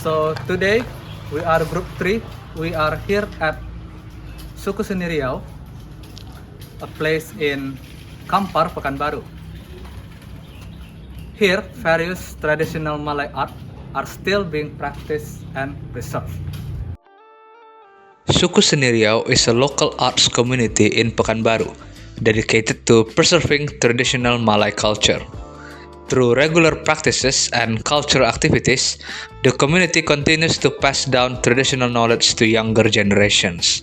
So today we are group 3. We are here at Suku Seni Riau, a place in Kampar, Pekanbaru. Here, various traditional Malay art are still being practiced and preserved. Suku Seni Riau is a local arts community in Pekanbaru dedicated to preserving traditional Malay culture. Through regular practices and cultural activities, the community continues to pass down traditional knowledge to younger generations.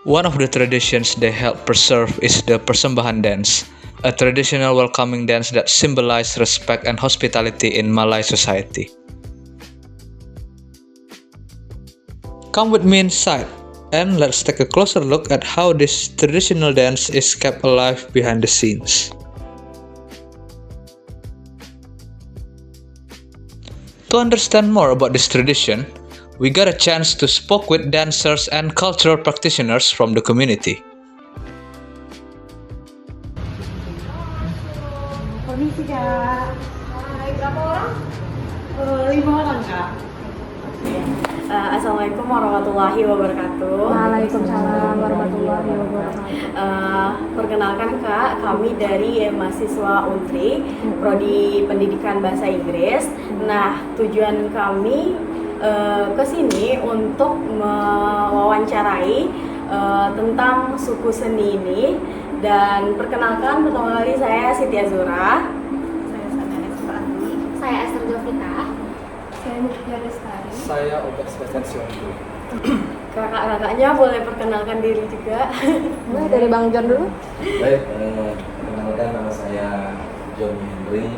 One of the traditions they help preserve is the Persembahan dance, a traditional welcoming dance that symbolizes respect and hospitality in Malay society. Come with me inside, and let's take a closer look at how this traditional dance is kept alive behind the scenes. To understand more about this tradition, we got a chance to speak with dancers and cultural practitioners from the community. Permisi Kak. Hai, berapa orang? 5 orang Kak. Assalamualaikum warahmatullahi wabarakatuh. Waalaikumsalam warahmatullahi wabarakatuh. Perkenalkan Kak, kami dari mahasiswa Untri, Prodi Pendidikan Bahasa Inggris. Nah, tujuan kami ke sini untuk mewawancarai tentang suku seni ini. Dan perkenalkan, pertama kali saya Siti Azura. Saya Sanaya Suprati. Saya Esther Jovita. Saya Mutia Lestari. Saya Obed Sebastian Siondu. Kakak-kakaknya boleh perkenalkan diri juga. Mulai dari Bang John dulu. Baik, perkenalkan nama saya John Henry.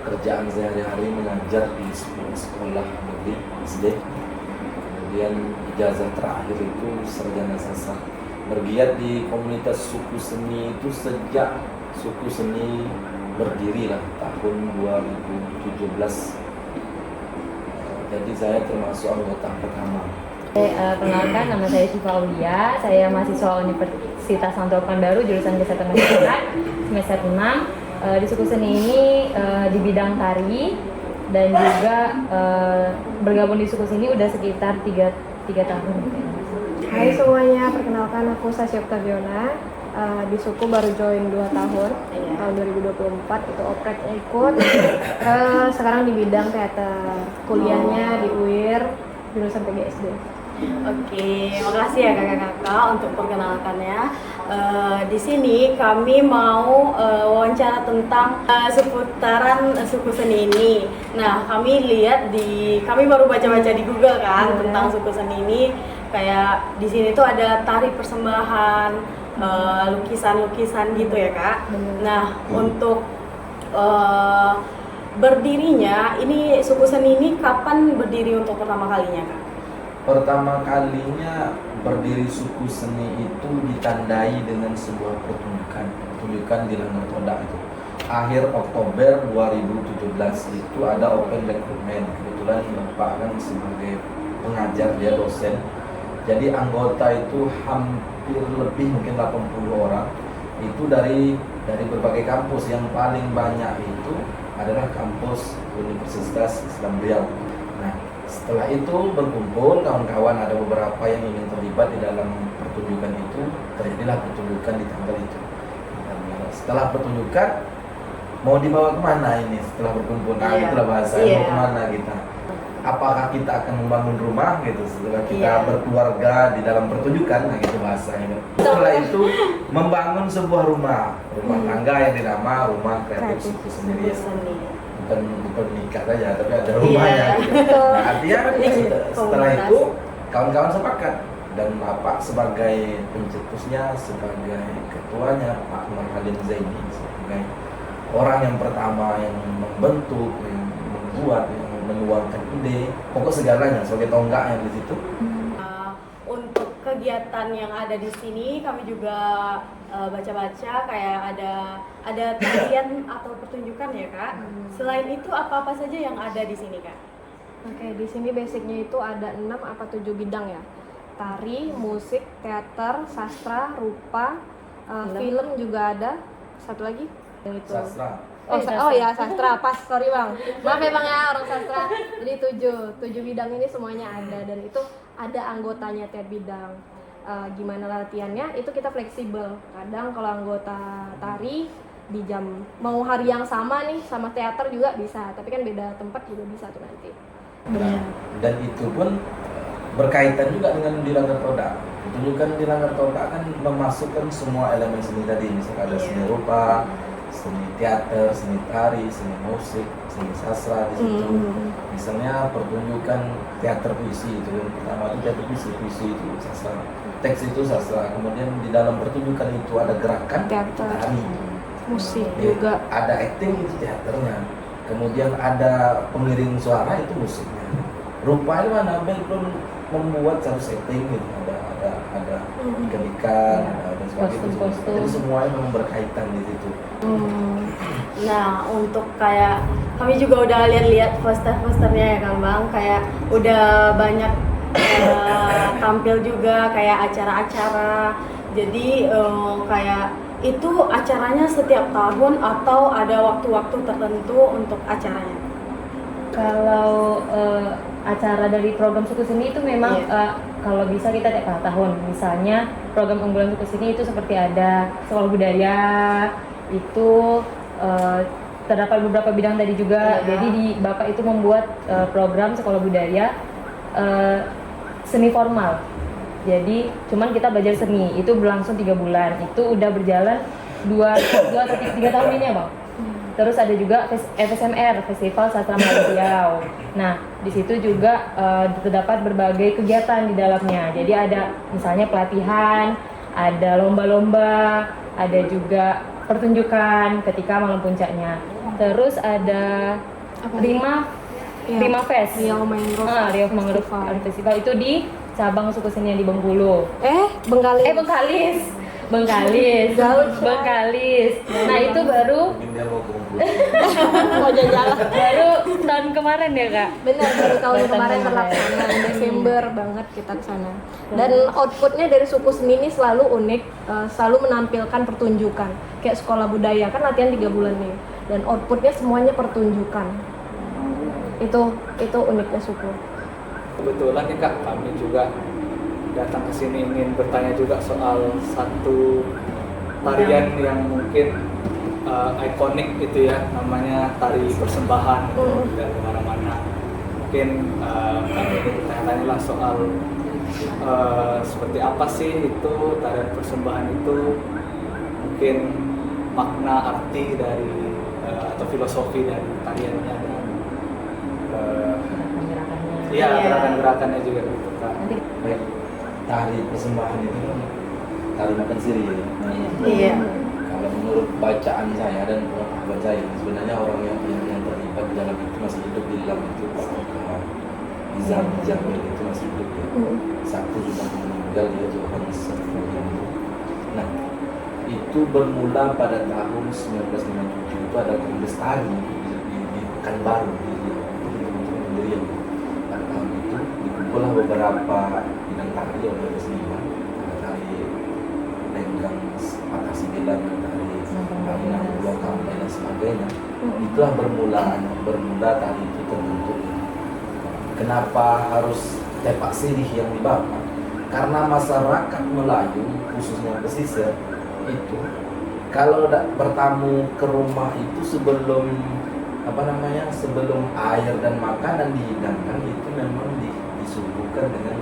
Kerjaan sehari-hari mengajar di sebuah sekolah negeri SD. Kemudian ijazah terakhir itu sarjana sastra. Bergiat di komunitas suku seni itu sejak suku seni berdiri lah tahun 2017. Jadi saya termasuk anggota pertama. Perkenalkan, nama saya Syifa Aulia. Saya mahasiswa Universitas Santo Pekanbaru, jurusan Kesehatan Masyarakat, semester 6. Di suku seni ini di bidang tari dan juga bergabung di suku seni udah sekitar 3 tahun. Hai semuanya, perkenalkan aku Sasya Octaviona. Di suku baru join 2 tahun, tahun 2024 itu opreknya ikut. Sekarang di bidang teater, kuliahnya di UIR, jurusan PGSD. Oke, makasih ya kakak-kakak untuk perkenalkannya. Di sini kami mau wawancara tentang seputaran suku seni ini. Nah, kami baru baca-baca di Google kan tentang suku seni ini. Kayak di sini tuh ada tari persembahan, lukisan-lukisan gitu ya kak. Nah, untuk berdirinya ini suku seni ini kapan berdiri untuk pertama kalinya kak? Pertama kalinya berdiri suku seni itu ditandai dengan sebuah pertunjukan di Langgar Todak itu. Akhir Oktober 2017 itu ada open recruitment. Kebetulan Bapak kan sebagai pengajar, dia dosen. Jadi anggota itu hampir lebih mungkin 80 orang. Itu dari berbagai kampus. Yang paling banyak itu adalah kampus Universitas Islam Riau. Nah, setelah itu berkumpul kawan-kawan, ada beberapa yang ingin terlibat di dalam pertunjukan itu, terjadilah pertunjukan di tanggal itu. Setelah pertunjukan mau dibawa kemana ini setelah berkumpul? Nah, itulah bahasa mau kemana kita? Apakah kita akan membangun rumah gitu setelah kita berkeluarga di dalam pertunjukan? Nah, gitu bahasanya. Setelah itu membangun sebuah rumah tangga yang dinama Rumah Kreatif Suku Seni. Bukan nikah saja, tapi ada rumahnya. Nah, artinya setelah itu kawan-kawan sepakat dan Bapak sebagai pencetusnya, sebagai ketuanya, Pak Nurhalim Zaini sebagai orang yang pertama yang membentuk, yang membuat, yang mengeluarkan ide, pokok segalanya sebagai tonggaknya di situ. Untuk kegiatan yang ada di sini kami juga baca-baca kayak ada tarian atau pertunjukan ya kak. Selain itu apa saja yang ada di sini kak? Oke, di sini basicnya itu ada 6 apa 7 bidang ya. Tari, musik, teater, sastra, rupa, film juga ada. Satu lagi? Itu. Sastra. Oh ya sastra, pas, sorry bang. Maaf ya bang ya, orang sastra. Jadi tujuh bidang ini semuanya ada, dan itu ada anggotanya tiap bidang. Gimana latihannya? Itu kita fleksibel. Kadang kalau anggota tari di jam mau hari yang sama nih sama teater juga bisa, tapi kan beda tempat juga bisa tuh nanti. Nah, dan itu pun berkaitan juga dengan di Langgar Toda. Pertunjukan di Langgar Toda kan memasukkan semua elemen seni tadi, misalnya ada seni rupa, seni teater, seni tari, seni musik, seni sastra di situ. Misalnya pertunjukan teater puisi itu yang pertama itu teater puisi itu sastra, teks itu sastra. Kemudian di dalam pertunjukan itu ada gerakan Teater. tari, Musik Ya, juga. ada acting itu teaternya. Kemudian ada pengiring suara itu musiknya. Rupanya mana belum membuat satu setting gitu, ada ikan-ikan, ada sebagainya. Kostum-kostum. Jadi semuanya memang berkaitan di situ. Nah, untuk kayak kami juga udah lihat-lihat poster-posternya ya kan Bang, kayak udah banyak tampil juga kayak acara-acara. Jadi kayak itu acaranya setiap tahun atau ada waktu-waktu tertentu untuk acaranya? Kalau acara dari program suku seni itu memang kalau bisa kita tiap tahun. Misalnya program unggulan suku seni itu seperti ada sekolah budaya, itu terdapat beberapa bidang tadi juga. Jadi di Bapak itu membuat program sekolah budaya seni formal. Jadi cuman kita belajar seni itu berlangsung 3 bulan. Itu udah berjalan 2 atau 3 tahun ini ya Bang. Terus ada juga FSMR, Festival Sastra Melayu Riau. Nah, di situ juga terdapat berbagai kegiatan di dalamnya. Jadi ada misalnya pelatihan, ada lomba-lomba, ada juga pertunjukan ketika malam puncaknya. Terus ada Rima Fest. Riau Mangrove Riau Mangrove Festival itu di cabang suku seni yang di Bengkulu. Bengkalis. Bengkalis. Jauh, Cak. Bengkalis. Nah, itu baru Mungkin dia mau ke Bengkulu. Mau jalan-jalan. baru tahun kemarin ya, Kak? Benar, baru tahun Baru tahun kemarin kemarin. terlaksana, Desember banget kita ke sana. Dan outputnya dari suku seni ini selalu unik, selalu menampilkan pertunjukan. Kayak sekolah budaya kan latihan 3 bulan nih, dan outputnya semuanya pertunjukan. Itu uniknya suku. Kebetulan nih Kak, kami juga datang ke sini ingin bertanya juga soal satu tarian yang mungkin ikonik itu ya, namanya tari persembahan dari mana-mana. Mungkin kami ini bertanya-tanya lah soal seperti apa sih itu tarian persembahan itu, mungkin makna arti dari atau filosofi dari tariannya dan gerakan-gerakannya juga gitu Kak. Baik, tari persembahan itu kan tari makan siri ya. Iya. Kalau menurut bacaan saya dan pengetahuan saya, sebenarnya orang yang terlibat di dalam itu masih hidup di dalam itu Pak Muhammad Nizam Jamil itu masih hidup ya. Satu sudah meninggal, dia Johannes Safruddin. Nah, itu bermula pada tahun 1957 itu ada kongres tari di Pekanbaru di Riau. Pada tahun itu dikumpullah beberapa bidang tari oleh seniman, ada tari lenggang patah sembilan, tari Mainan Lokam dan sebagainya. Itulah bermula tari itu terbentuk. Kenapa harus tepak sirih yang dibawa? Karena masyarakat Melayu khususnya pesisir itu kalau bertamu ke rumah itu sebelum air dan makanan dihidangkan itu memang disuguhkan dengan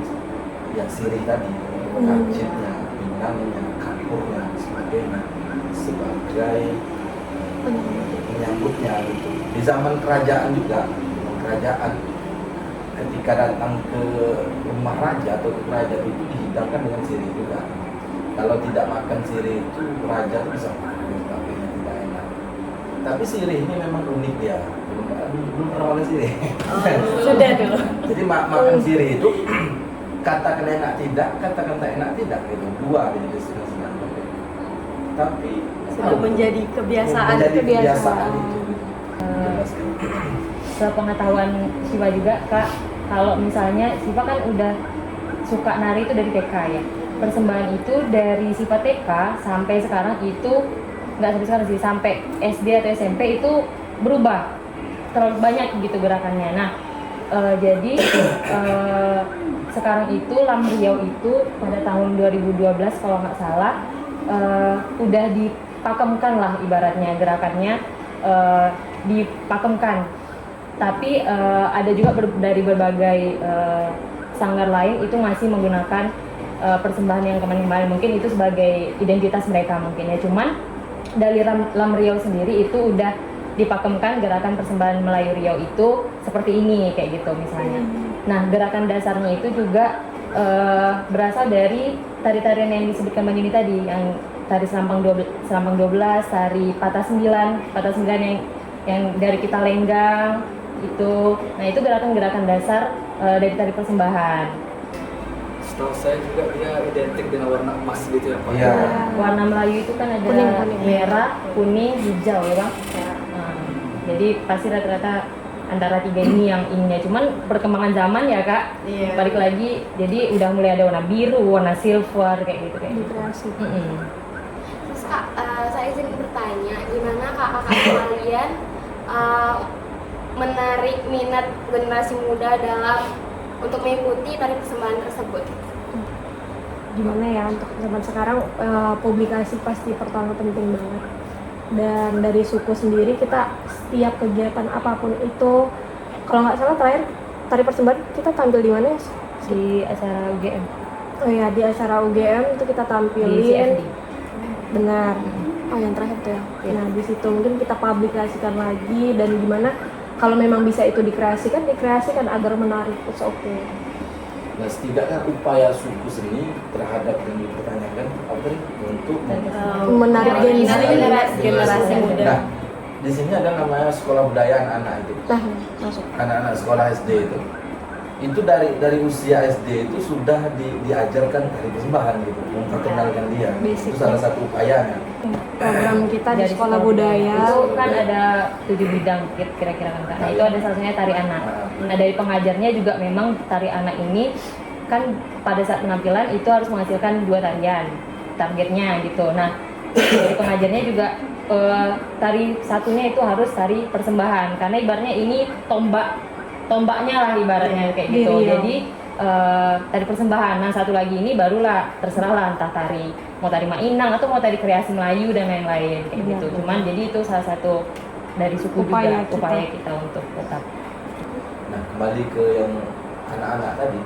yang sirih tadi, kacitnya, pinangnya, kapurnya, sebagainya sebagai menyambutnya gitu. Di zaman kerajaan juga, kerajaan ketika datang ke rumah raja atau ke kerajaan itu dihidangkan dengan sirih juga. Kalau tidak makan sirih itu raja itu bisa makan sebagainya, tidak enak. Tapi sirih ini memang unik ya, belum pernah makan sirih. Sudah dulu. Jadi makan sirih itu katakan enak tidak, katakan tak enak tidak gitu, dua di destinasi. Tapi Sudah menjadi kebiasaan. itu. Sepengetahuan Siva juga Kak, kalau misalnya Siva kan udah suka nari itu dari TK ya. Persembahan itu dari Siva TK sampai sekarang itu nggak sampai sekarang sih, sampai SD atau SMP itu berubah terlalu banyak gitu gerakannya. Nah jadi sekarang itu Lam Riau itu pada tahun 2012 kalau nggak salah udah dipakemkan lah ibaratnya gerakannya, dipakemkan. Tapi ada juga dari berbagai sanggar lain itu masih menggunakan persembahan yang kemarin-kemarin, mungkin itu sebagai identitas mereka mungkin ya. Cuman dari Lam Riau sendiri itu udah dipakemkan gerakan persembahan Melayu Riau itu seperti ini kayak gitu misalnya. Nah gerakan dasarnya itu juga berasal dari tari-tarian yang disebutkan Bang Yuni tadi, yang tari Selampang 12, tari Patah 9 yang dari kita lenggang itu. Nah itu gerakan-gerakan dasar dari tari persembahan. Setahu saya juga dia identik dengan warna emas gitu ya Pak. Iya. Warna Melayu itu kan ada Kuning. merah, kuning, hijau ya Bang. Nah, jadi pasti rata-rata antara tiga ini yang ininya. Cuman perkembangan zaman ya Kak, Iya. balik lagi, jadi udah mulai ada warna biru, warna silver kayak gitu. Dikreasi. Terus Kak, saya izin bertanya, gimana kakak kalian menarik minat generasi muda dalam untuk mengikuti tari persembahan tersebut? Gimana ya, untuk zaman sekarang publikasi pasti pertama penting banget. Dan dari suku sendiri kita setiap kegiatan apapun itu, kalau nggak salah terakhir tari persembahan kita tampil di mana ya? Di acara UGM, Oh ya, di acara UGM itu kita di tampilin. CFD. Benar. Oh yang terakhir tuh ya. Nah di situ mungkin kita publikasikan lagi, dan gimana kalau memang bisa itu dikreasikan agar menarik. It's okay. Nah, setidaknya upaya suku seni terhadap yang dipertanyakan apa tadi untuk Menarik generasi muda. Nah, di sini ada namanya sekolah budaya anak-anak itu. Nah, masuk. Anak-anak sekolah SD itu dari usia SD itu sudah diajarkan tari persembahan gitu, memperkenalkan dia. Basic. Itu salah satu upayanya. Program kita di Dari sekolah budaya. itu kan ada 7 bidang kira-kira kan Kak. Nah itu ada salah satunya tari anak. Nah dari pengajarnya juga memang tari anak ini kan pada saat penampilan itu harus menghasilkan 2 tarian targetnya gitu. Nah dari pengajarnya juga tari satunya itu harus tari persembahan, karena ibaratnya ini tombaknya lah ibaratnya kayak gitu. Iya. Jadi tari persembahan. Nah satu lagi ini barulah terserah lah, entah mau tari Mainang atau mau tari kreasi Melayu dan lain-lain kayak Iya, gitu. betul. Cuman jadi itu salah satu dari suku Upaya juga kita. upaya kita untuk tetap. Nah, kembali ke yang anak-anak tadi,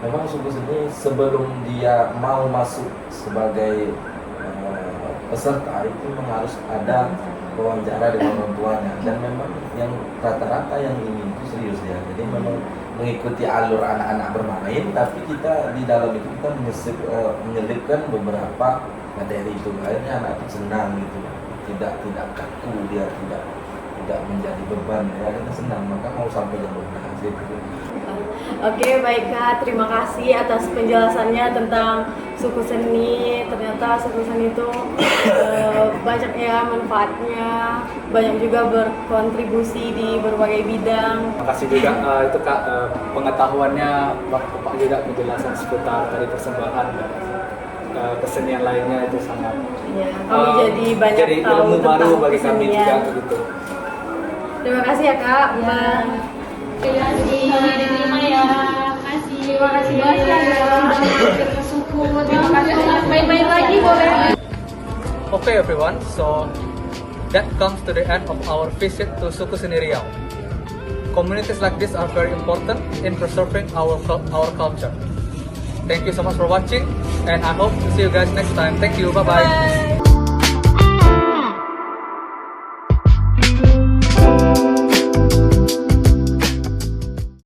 memang suku seni sebelum dia mau masuk sebagai peserta itu memang harus ada wawancara dengan orang tuanya, dan memang yang rata-rata yang ini itu serius ya. Jadi memang mengikuti alur anak-anak bermain, tapi kita di dalam itu kita menyelipkan beberapa materi itu, akhirnya anak itu senang gitu, tidak kaku, dia tidak menjadi beban ya, akhirnya senang, maka mau sampai jam 12 gitu. Oke, baik Kak, terima kasih atas penjelasannya tentang suku seni. Ternyata suku seni itu banyak ya manfaatnya, banyak juga berkontribusi di berbagai bidang. Terima kasih juga itu Kak pengetahuannya, Bapak juga penjelasan seputar tari persembahan dan kesenian lainnya itu sangat Ya, kami jadi banyak jadi tahu ilmu baru tentang bagi kami juga kesenian. begitu. Terima kasih ya Kak. Terima kasih banyak. Terima kasih. Main-main lagi boleh. Okay everyone, so that comes to the end of our visit to Suku Seni Riau. Communities like this are very important in preserving our culture. Thank you so much for watching, and I hope to see you guys next time. Thank you, bye bye.